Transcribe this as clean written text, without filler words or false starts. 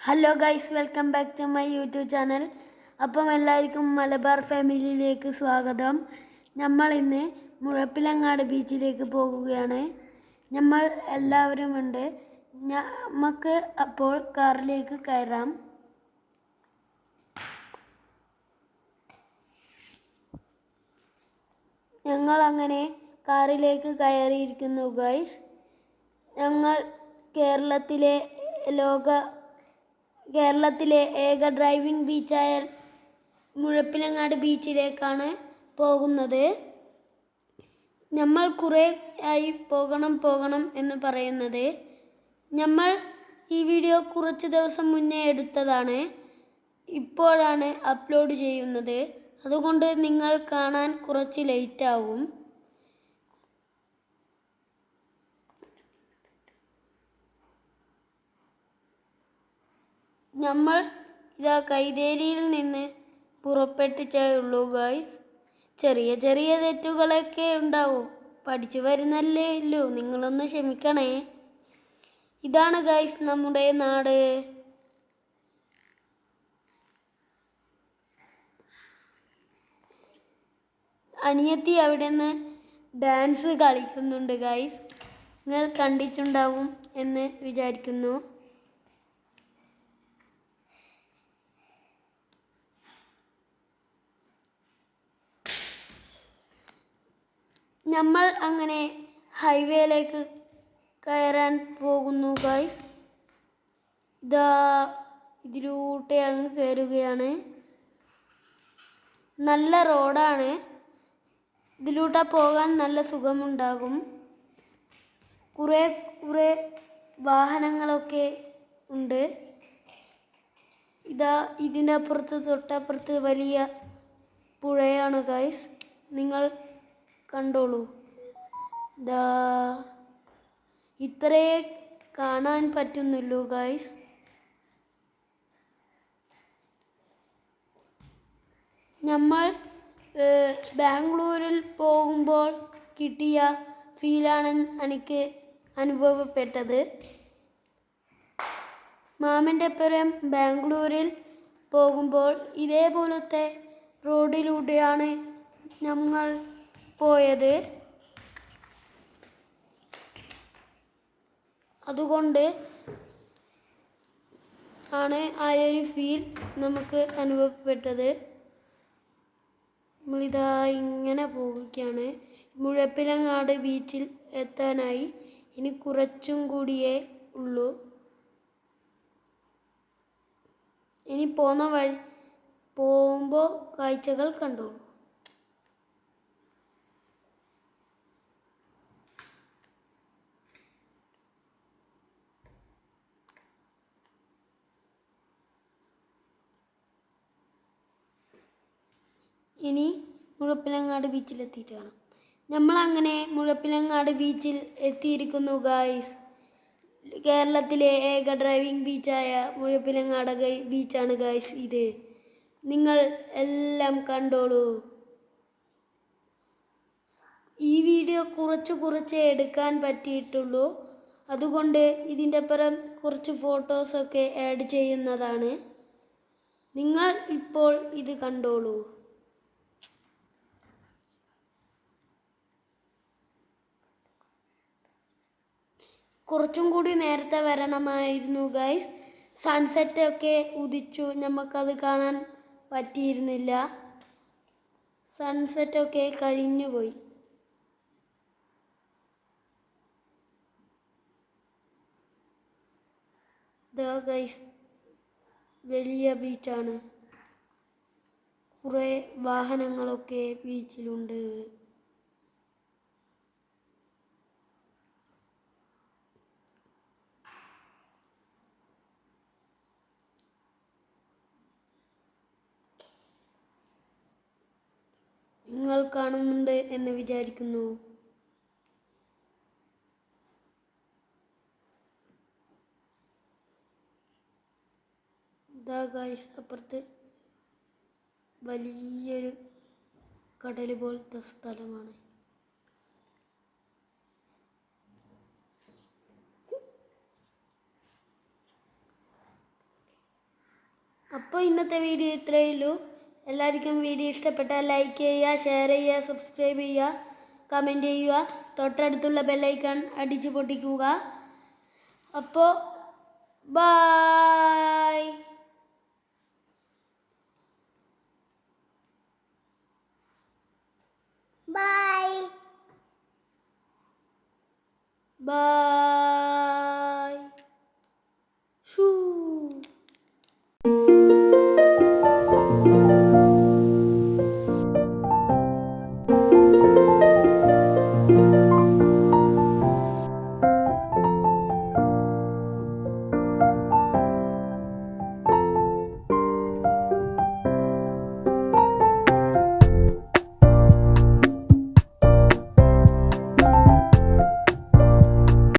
Hello guys, welcome back to my YouTube channel. അപ്പം എല്ലാവർക്കും മലബാർ ഫാമിലിയിലേക്ക് സ്വാഗതം. നമ്മൾ ഇന്ന് മുഴപ്പിലങ്ങാട് ബീച്ചിലേക്ക് പോകുകയാണ്. നമ്മൾ എല്ലാവരും ഉണ്ട്. നമുക്ക് അപ്പോൾ കാറിലേക്ക് കയറാം. ഞങ്ങൾ അങ്ങനെ കാറിലേക്ക് കയറിയിരിക്കുന്നു ഗൈസ്. ഞങ്ങൾ കേരളത്തിലെ ഏക ഡ്രൈവിംഗ് ബീച്ചായ മുഴപ്പിലങ്ങാട് ബീച്ചിലേക്കാണ് പോകുന്നത്. നമ്മൾ കുറേ ആയി പോകണം എന്ന് പറയുന്നത്. നമ്മൾ ഈ വീഡിയോ കുറച്ച് ദിവസം മുന്നേ എടുത്തതാണ്. ഇപ്പോഴാണ് അപ്ലോഡ് ചെയ്യുന്നത്. അതുകൊണ്ട് നിങ്ങൾ കാണാൻ കുറച്ച് ലേറ്റ് ആവും. നമ്മൾ ഇതാ കൈതേരിയിൽ നിന്ന് പുറപ്പെട്ടിട്ടേ ഉള്ളൂ ഗൈസ്. ചെറിയ തെറ്റുകളൊക്കെ ഉണ്ടാവും. പഠിച്ചു വരുന്നല്ലേ ഉള്ളൂ, നിങ്ങളൊന്ന് ക്ഷമിക്കണേ. ഇതാണ് ഗൈസ് നമ്മുടെ നാട്. അനിയത്തി അവിടെ നിന്ന് ഡാൻസ് കളിക്കുന്നുണ്ട് ഗൈസ്. നിങ്ങൾ കണ്ടിട്ടുണ്ടാവും എന്ന് വിചാരിക്കുന്നു. നമ്മൾ അങ്ങനെ ഹൈവേയിലേക്ക് കയറാൻ പോകുന്നു ഗൈസ്. ഇതിലൂടെ അങ്ങ് കയറുകയാണ്. നല്ല റോഡാണ്. ഇതിലൂടെ പോകാൻ നല്ല സുഖമുണ്ടാകും. കുറേ വാഹനങ്ങളൊക്കെ ഉണ്ട്. ഇതിൻ്റെ തൊട്ടപ്പുറത്ത് വലിയ പുഴയാണ് ഗൈസ്. നിങ്ങൾ കണ്ടോളൂ. ഇത്രേ കാണാൻ പറ്റുന്നുള്ളൂ ഗൈസ്. നമ്മൾ ബാംഗ്ലൂരിൽ പോകുമ്പോൾ കിട്ടിയ ഫീലാണ് എനിക്ക് അനുഭവപ്പെട്ടത്. മാമൻ്റെ ഒപ്പം ബാംഗ്ലൂരിൽ പോകുമ്പോൾ ഇതേപോലത്തെ റോഡിലൂടെയാണ് ഞങ്ങൾ പോയത്. അതുകൊണ്ട് ആണ് ആ ഒരു ഫീൽ നമുക്ക് അനുഭവപ്പെട്ടത്. നമ്മളിതാ ഇങ്ങനെ പോവുകയാണ്. മുഴപ്പിലങ്ങാട് ബീച്ചിൽ എത്താനായി ഇനി കുറച്ചും കൂടിയേ ഉള്ളൂ. ഇനി പോകുമ്പോൾ കാഴ്ചകൾ കണ്ടോളൂ. ഇനി മുഴപ്പിലങ്ങാട് ബീച്ചിലെത്തിയിട്ട് കാണാം. നമ്മളങ്ങനെ മുഴപ്പിലങ്ങാട് ബീച്ചിൽ എത്തിയിരിക്കുന്നു ഗായ്സ്. കേരളത്തിലെ ഏക ഡ്രൈവിംഗ് ബീച്ചായ മുഴപ്പിലങ്ങാട് ബീച്ചാണ് ഗായ്സ് ഇത്. നിങ്ങൾ എല്ലാം കണ്ടോളൂ. ഈ വീഡിയോ കുറച്ച് എടുക്കാൻ പറ്റിയിട്ടുള്ളൂ. അതുകൊണ്ട് ഇതിൻ്റെ പുറം കുറച്ച് ഫോട്ടോസൊക്കെ ആഡ് ചെയ്യുന്നതാണ്. നിങ്ങൾ ഇപ്പോൾ ഇത് കണ്ടോളൂ. കുറച്ചും കൂടി നേരത്തെ വരണമായിരുന്നു ഗൈസ്. സൺസെറ്റ് ഒക്കെ ഉദിച്ചു, നമുക്കത് കാണാൻ പറ്റിയിരുന്നില്ല. സൺസെറ്റൊക്കെ കഴിഞ്ഞു പോയി. ഗൈസ് വലിയ ബീച്ചാണ്. കുറേ വാഹനങ്ങളൊക്കെ ബീച്ചിലുണ്ട്. നിങ്ങൾ കാണുന്നുണ്ട് എന്ന് വിചാരിക്കുന്നു. ഗൈസ് അപ്പുറത്ത് വലിയൊരു കടൽ പോലത്തെ സ്ഥലമാണ്. ഇന്നത്തെ വീഡിയോ ഇത്രയേ ഉള്ളൂ. എല്ലാവർക്കും വീഡിയോ ഇഷ്ടപ്പെട്ടാൽ ലൈക്ക് ചെയ്യുക, ഷെയർ ചെയ്യുക, സബ്സ്ക്രൈബ് ചെയ്യുക, കമൻറ്റ് ചെയ്യുക, തൊട്ടടുത്തുള്ള ബെല്ലൈക്കൺ അടിച്ചു പൊട്ടിക്കുക. അപ്പോൾ ബൈ.